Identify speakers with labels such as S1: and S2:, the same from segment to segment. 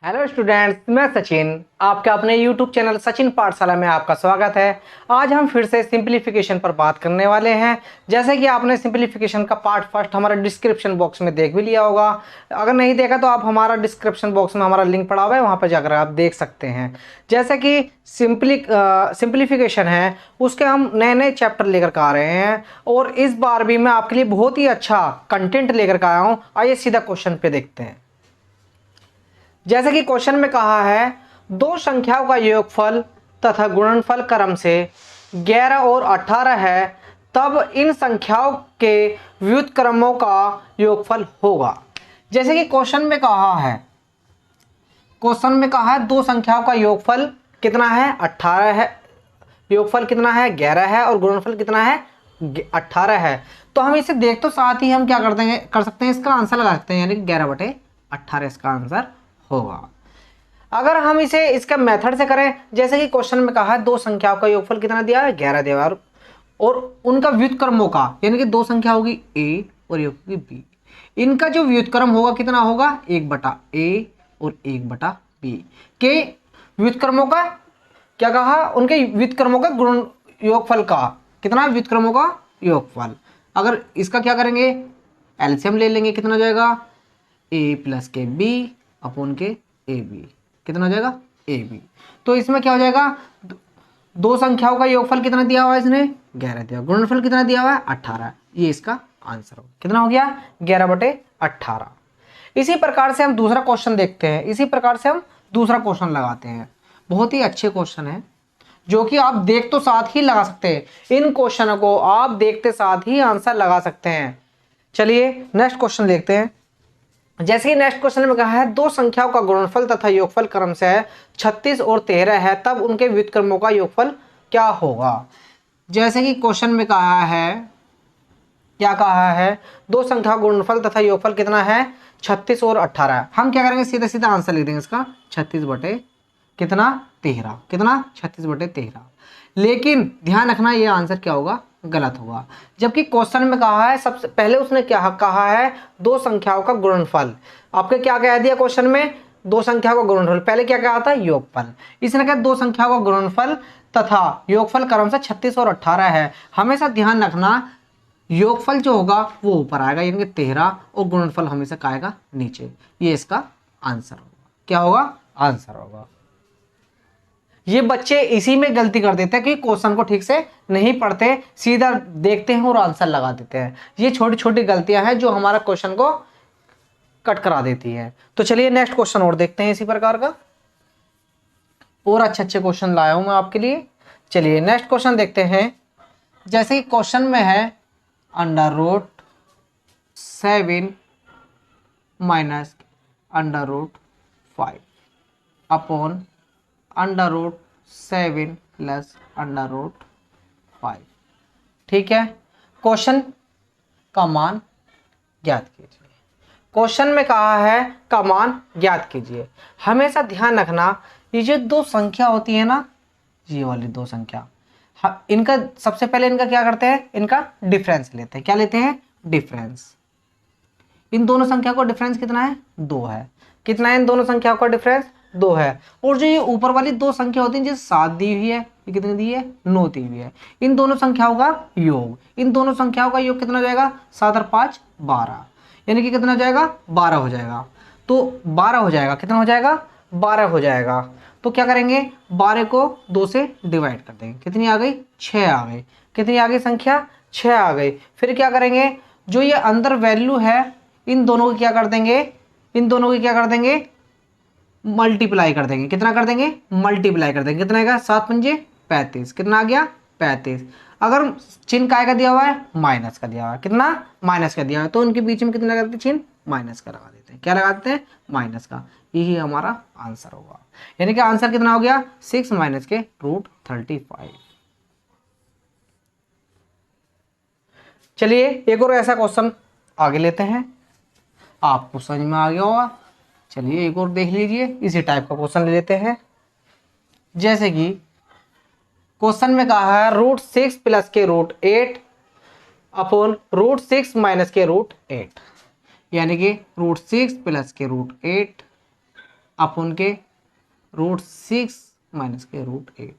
S1: Hello students, मैं सचिन। आपके अपने यूट्यूब चैनल सचिन पाठशाला में आपका स्वागत है। आज हम फिर से सिंप्लीफिकेशन पर बात करने वाले हैं। जैसे कि आपने सिंप्लीफिकेशन का पार्ट फर्स्ट हमारे डिस्क्रिप्शन बॉक्स में देख भी लिया होगा। अगर नहीं देखा तो आप हमारा डिस्क्रिप्शन बॉक्स में हमारा लिंक पड़ा हुआ है, वहाँ पर जाकर आप देख सकते हैं। जैसे कि सिंप्लीफिकेशन है, उसके हम नए नए चैप्टर लेकर के आ रहे हैं और इस बार भी मैं आपके लिए बहुत ही अच्छा कंटेंट लेकर के आया हूँ। आइए सीधा क्वेश्चन पे देखते हैं। जैसे कि क्वेश्चन में कहा है, दो संख्याओं का योगफल तथा गुणनफल क्रम से 11 और 18 है, तब इन संख्याओं के व्युत्क्रमों का योगफल होगा। जैसे कि क्वेश्चन में कहा है दो संख्याओं का योगफल कितना है, 18 है। योगफल कितना है, 11 है, और गुणनफल कितना है, 18 है। तो हम इसे देख तो साथ ही हम क्या कर सकते हैं, इसका आंसर लगा सकते हैं, यानी कि 11/18 इसका आंसर होगा। अगर हम इसे इसका मेथड से करें, जैसे कि क्वेश्चन में कहा है दो संख्याओं का योगफल कितना दिया है, 11 दिया है, और उनका व्युत्क्रमों का, यानी कि दो संख्या होगी a और एक होगी b, इनका जो व्युत्क्रम होगा कितना होगा, 1/a और 1/b के व्युत्क्रमों का क्या कहा, उनके व्युत्क्रमों का गुण योगफल का कितना, व्युत्क्रमों का योगफल। अगर इसका क्या करेंगे, एलसीएम ले लेंगे, कितना हो जाएगा, a प्लस के b अपॉन के ए बी, कितना हो जाएगा, ए बी। तो इसमें क्या हो जाएगा, दो संख्याओं का योगफल कितना दिया हुआ है, इसने 11 दिया, गुणनफल कितना दिया हुआ है, 18। ये इसका आंसर हो कितना हो गया, 11/18। इसी प्रकार से हम दूसरा क्वेश्चन देखते हैं। इसी प्रकार से हम दूसरा क्वेश्चन लगाते हैं। बहुत ही अच्छे क्वेश्चन है, जो कि आप देख तो साथ ही लगा सकते हैं। इन क्वेश्चनों को आप देखते साथ ही आंसर लगा सकते हैं। चलिए नेक्स्ट क्वेश्चन देखते हैं। जैसे कि नेक्स्ट क्वेश्चन में कहा है, दो संख्याओं का गुणनफल तथा योगफल क्रम से 36 और 13 है, तब उनके व्युत्क्रमों का योगफल क्या होगा। जैसे कि क्वेश्चन में कहा है, क्या कहा है, दो संख्या गुणनफल तथा योगफल कितना है, 36 और 18। हम क्या करेंगे, सीधा सीधा आंसर लिख देंगे इसका, 36 बटे कितना, 13, कितना, 36/13। लेकिन ध्यान रखना, ये आंसर क्या होगा, गलत होगा। जबकि क्वेश्चन में कहा है, सबसे पहले उसने क्या कहा है, दो संख्याओं का गुणनफल। आपके क्या कह दिया क्वेश्चन में, दो संख्याओं का गुणनफल, पहले क्या कहा था, योगफल। इसने कहा दो संख्याओं का गुणनफल तथा योगफल क्रम से 36 और 18 है। हमेशा ध्यान रखना, योगफल जो होगा वो ऊपर आएगा, यानी कि 13, और गुणनफल हमेशा क्या आएगा, नीचे। ये इसका आंसर होगा, क्या होगा, आंसर होगा। ये बच्चे इसी में गलती कर देते हैं कि क्वेश्चन को ठीक से नहीं पढ़ते, सीधा देखते हैं और आंसर लगा देते हैं। ये छोटी छोटी गलतियां हैं जो हमारा क्वेश्चन को कट करा देती हैं। तो चलिए नेक्स्ट क्वेश्चन और देखते हैं इसी प्रकार का। और अच्छे अच्छे क्वेश्चन लाया हूं मैं आपके लिए। चलिए नेक्स्ट क्वेश्चन देखते हैं। जैसे कि क्वेश्चन में है, √7 माइनस √5 अपॉन √7 प्लस √5। ठीक है, क्वेश्चन का मान ज्ञात कीजिए। क्वेश्चन में कहा है का मान ज्ञात कीजिए। हमेशा ध्यान रखना, ये जो दो संख्या होती है ना, ये वाली दो संख्या, इनका सबसे पहले इनका क्या करते हैं, इनका डिफरेंस लेते हैं। क्या लेते हैं, डिफरेंस। इन दोनों संख्या का डिफरेंस कितना है, 2 है। कितना है इन दोनों संख्याओं का डिफरेंस, 2 है। और जो ये ऊपर वाली दो संख्या होती है, जैसे 7 दी हुई है, ये कितनी दी है, 9 दी हुई है। इन दोनों संख्याओं का योग, इन दोनों संख्याओं का योग कितना हो जाएगा, 7 और 5 12, यानी कि कितना हो जाएगा, 12 हो जाएगा। तो 12 हो जाएगा, कितना हो जाएगा, 12 हो जाएगा। तो क्या करेंगे, 12 को 2 से डिवाइड कर देंगे, कितनी आ गई, 6 आ गई। कितनी आ गई संख्या, 6 आ गई। फिर क्या करेंगे, जो ये अंदर वैल्यू है, इन दोनों को क्या कर देंगे, इन दोनों को क्या कर देंगे, मल्टीप्लाई कर देंगे। कितना कर देंगे, मल्टीप्लाई कर देंगे। कितना आएगा, 7 पंजे 35, कितना आ गया, 35। अगर चिन्ह काय का दिया हुआ है, माइनस का दिया हुआ है, कितना, माइनस का दिया हुआ है, तो उनके बीच में कितना लगाते हैं, चिन्ह माइनस का लगा देते हैं। क्या लगाते हैं, माइनस का। यही हमारा आंसर होगा, यानी कि आंसर कितना हो गया, 6 माइनस के √35। चलिए एक और ऐसा क्वेश्चन आगे लेते हैं, आपको समझ में आ गया होगा। चलिए एक और देख लीजिए, इसी टाइप का क्वेश्चन ले लेते हैं। जैसे कि क्वेश्चन में कहा है, √6 प्लस के √8 अपॉन √6 माइनस के √8, यानी कि √6 प्लस के √8 अपन के √6 माइनस के √8।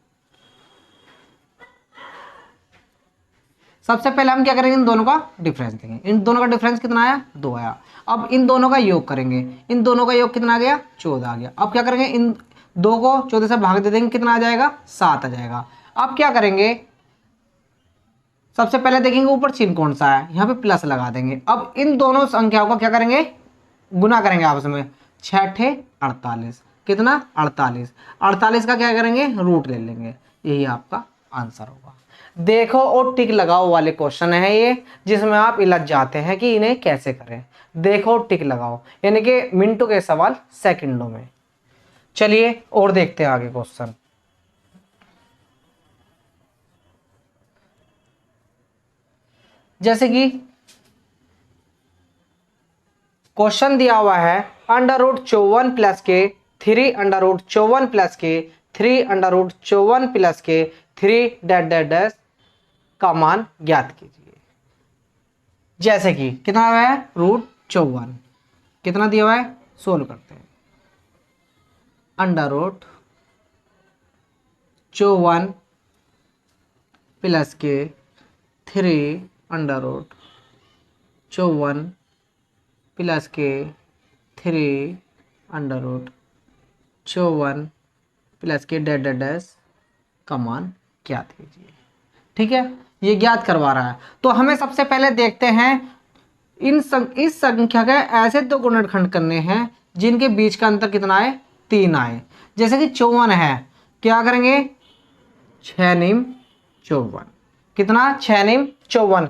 S1: सबसे पहले हम क्या करेंगे, इन दोनों का डिफरेंस देंगे। इन दोनों का डिफरेंस कितना आया, 2 आया। अब इन दोनों का योग करेंगे, इन दोनों का योग कितना आ गया, 14 आ गया। अब क्या करेंगे, इन 2 को 14 से भाग दे देंगे, कितना आ जाएगा, 7 आ जाएगा। अब क्या करेंगे, सबसे पहले देखेंगे ऊपर चिन्ह कौन सा है, यहाँ पे प्लस लगा देंगे। अब इन दोनों संख्याओं का क्या करेंगे, गुना करेंगे आपस में। 6 48, कितना 48। 48 का क्या करेंगे, रूट ले लेंगे। यही आपका आंसर होगा। देखो और टिक लगाओ वाले क्वेश्चन है ये, जिसमें आप इलझ जाते हैं कि इन्हें कैसे करें। देखो टिक लगाओ, यानी कि मिनटों के सवाल सेकंडों में। चलिए और देखते हैं आगे क्वेश्चन। जैसे कि क्वेश्चन दिया हुआ है √54 प्लस के 3 √54 प्लस के 3 √54 प्लस के 3 डैश डैश डैश का मान ज्ञात कीजिए। जैसे कि कितना हुआ है, √54, कितना दिया हुआ है, सोल्व करते हैं। √54 प्लस के 3 √54 प्लस के 3 √54 प्लस के डैश डैश डैश का मान ज्ञात कीजिए। ठीक है, ये ज्ञात करवा रहा है। तो हमें सबसे पहले देखते हैं इस संख्या के ऐसे 2 गुणनखंड करने हैं जिनके बीच का अंतर कितना आए, 3 आए। जैसे कि 54 है, क्या करेंगे, 6 निम 54, कितना 6 निम 54।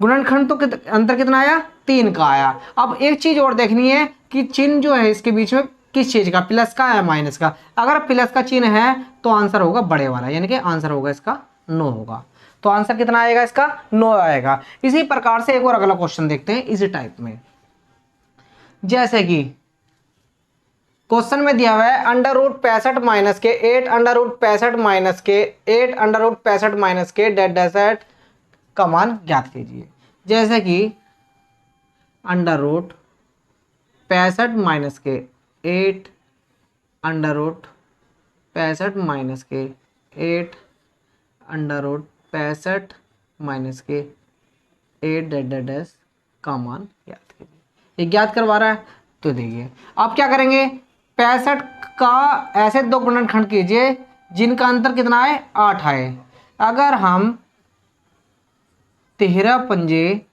S1: गुणनखंड तो अंतर कितना आया, 3 का आया। अब एक चीज और देखनी है कि चिन्ह जो है इसके बीच में किस चीज का, प्लस का या माइनस का। अगर प्लस का चिन्ह है तो आंसर होगा बड़े वाला, यानी कि आंसर होगा इसका 9 होगा। तो आंसर कितना आएगा इसका, 9 आएगा। इसी प्रकार से एक और अगला क्वेश्चन देखते हैं इसी टाइप में। जैसे कि क्वेश्चन में दिया हुआ है √65 माइनस के 8 √65 माइनस के 8 √65 माइनस के डैश डैश डैश का मान ज्ञात कीजिए। जैसे कि √65 माइनस के 8 √65 माइनस के 8 √65 माइनस के 8 डैश डैश डैश का मान ज्ञात कीजिए। ये ज्ञात करवा रहा है। तो देखिए आप क्या करेंगे, 65 का ऐसे 2 गुणनखंड कीजिए जिनका अंतर कितना है, 8 है। अगर हम 13 पंजे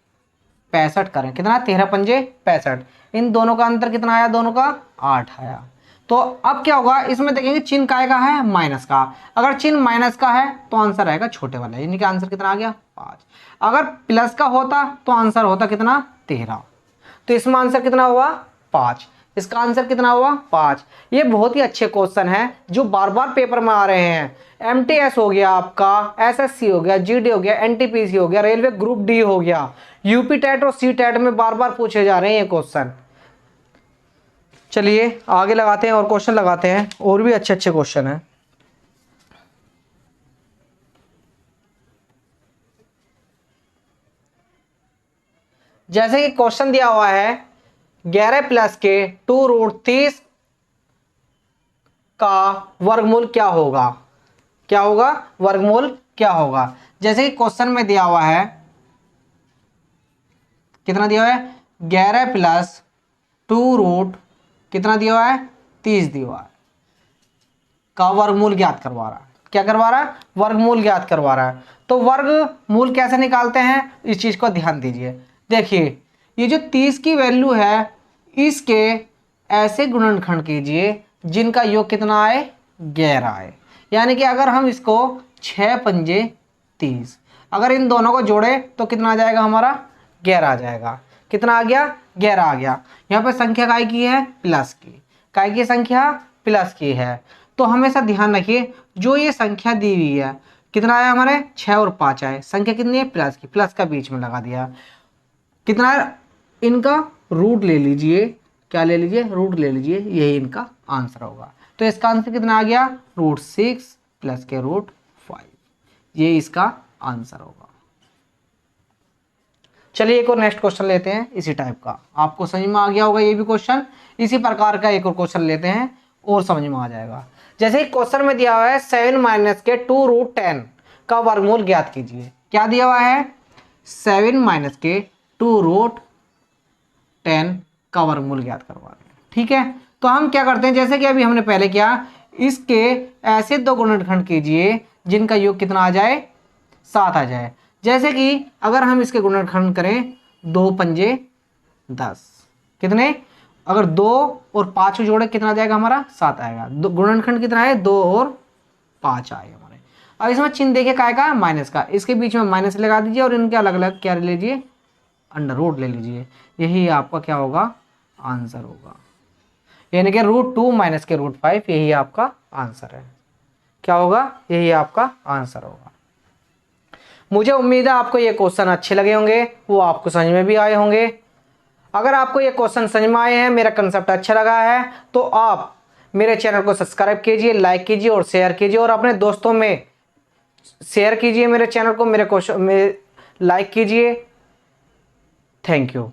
S1: 65 करें, कितना 13 पंजे 65, इन दोनों का अंतर कितना आया, दोनों का 8 आया। तो अब क्या होगा, इसमें देखेंगे चिन्ह काय का है, माइनस का। अगर चिन्ह माइनस का है तो आंसर आएगा छोटे वाला, यानी कि आंसर कितना आ गया, 5। अगर प्लस का होता तो आंसर होता कितना, 13। तो इसमें आंसर कितना हुआ, 5। इसका आंसर कितना हुआ, 5। ये बहुत ही अच्छे क्वेश्चन हैं जो बार बार पेपर में आ रहे हैं। MTS हो गया आपका, SSC हो गया, GD हो गया, NTPC हो गया, रेलवे ग्रुप डी हो गया, यूपी टेट और सी टेट में बार बार पूछे जा रहे हैं ये क्वेश्चन। चलिए आगे लगाते हैं और क्वेश्चन लगाते हैं, और भी अच्छे अच्छे क्वेश्चन हैं। जैसे कि क्वेश्चन दिया हुआ है 11 प्लस के 2√30 का वर्गमूल क्या होगा, क्या होगा, वर्गमूल क्या होगा। जैसे कि क्वेश्चन में दिया हुआ है, कितना दिया हुआ है, 11 प्लस 2 कितना दिया हुआ है, 30 दिया हुआ है, का वर्गमूल ज्ञात करवा रहा है। क्या करवा रहा है, वर्गमूल ज्ञात करवा रहा है। तो वर्गमूल कैसे निकालते हैं, इस चीज को ध्यान दीजिए। देखिए ये जो 30 की वैल्यू है, इसके ऐसे गुणनखंड कीजिए जिनका योग कितना आए, 11 आए। यानी कि अगर हम इसको 6 पंजे 30, अगर इन दोनों को जोड़े तो कितना आ जाएगा हमारा, 11 आ जाएगा। कितना आ गया, 11 आ गया। यहाँ पे संख्या काय की है, प्लस की, काय की संख्या प्लस की है। तो हमेशा ध्यान रखिए जो ये संख्या दी हुई है, कितना आया हमारे, 6 और 5 आए। संख्या कितनी है, प्लस की, प्लस का बीच में लगा दिया। कितना है, इनका रूट ले लीजिए, क्या ले लीजिए, रूट ले लीजिए, यही इनका आंसर होगा। तो इसका आंसर कितना आ गया, √6 प्लस के √5, ये इसका आंसर होगा। चलिए एक और नेक्स्ट क्वेश्चन लेते हैं इसी टाइप का, आपको समझ में आ गया होगा ये भी क्वेश्चन। इसी प्रकार का एक और क्वेश्चन लेते हैं और समझ में आ जाएगा। जैसे कि क्वेश्चन में दिया हुआ है 7 माइनस के 2√10 का वर्गमूल ज्ञात कीजिए। क्या दिया हुआ है? 7 माइनस के 2√10 का वर्गमूल ज्ञात करवा रहे हैं। ठीक है, तो हम क्या करते हैं, जैसे कि अभी हमने पहले किया, इसके ऐसे दो गुणनखंड कीजिए जिनका योग कितना आ जाए, 7 आ जाए। जैसे कि अगर हम इसके गुणनखंड करें 2 पंजे 10, कितने, अगर 2 और 5 को जोड़े कितना जाएगा हमारा, 7 आएगा। गुणनखंड कितना है, 2 और 5 आए हमारे। अब इसमें चिन्ह देखिए काय का, माइनस का, इसके बीच में माइनस लगा दीजिए और इनके अलग अलग क्या ले लीजिए, अंडर रूट ले लीजिए। यही आपका क्या होगा, आंसर होगा। यानी कि √2 माइनस के √5, यही आपका आंसर है। क्या होगा, यही आपका आंसर होगा। मुझे उम्मीद है आपको ये क्वेश्चन अच्छे लगे होंगे, वो आपको समझ में भी आए होंगे। अगर आपको ये क्वेश्चन समझ में आए हैं, मेरा कंसेप्ट अच्छा लगा है, तो आप मेरे चैनल को सब्सक्राइब कीजिए, लाइक कीजिए और शेयर कीजिए, और अपने दोस्तों में शेयर कीजिए मेरे चैनल को, मेरे क्वेश्चन में लाइक कीजिए। Thank you.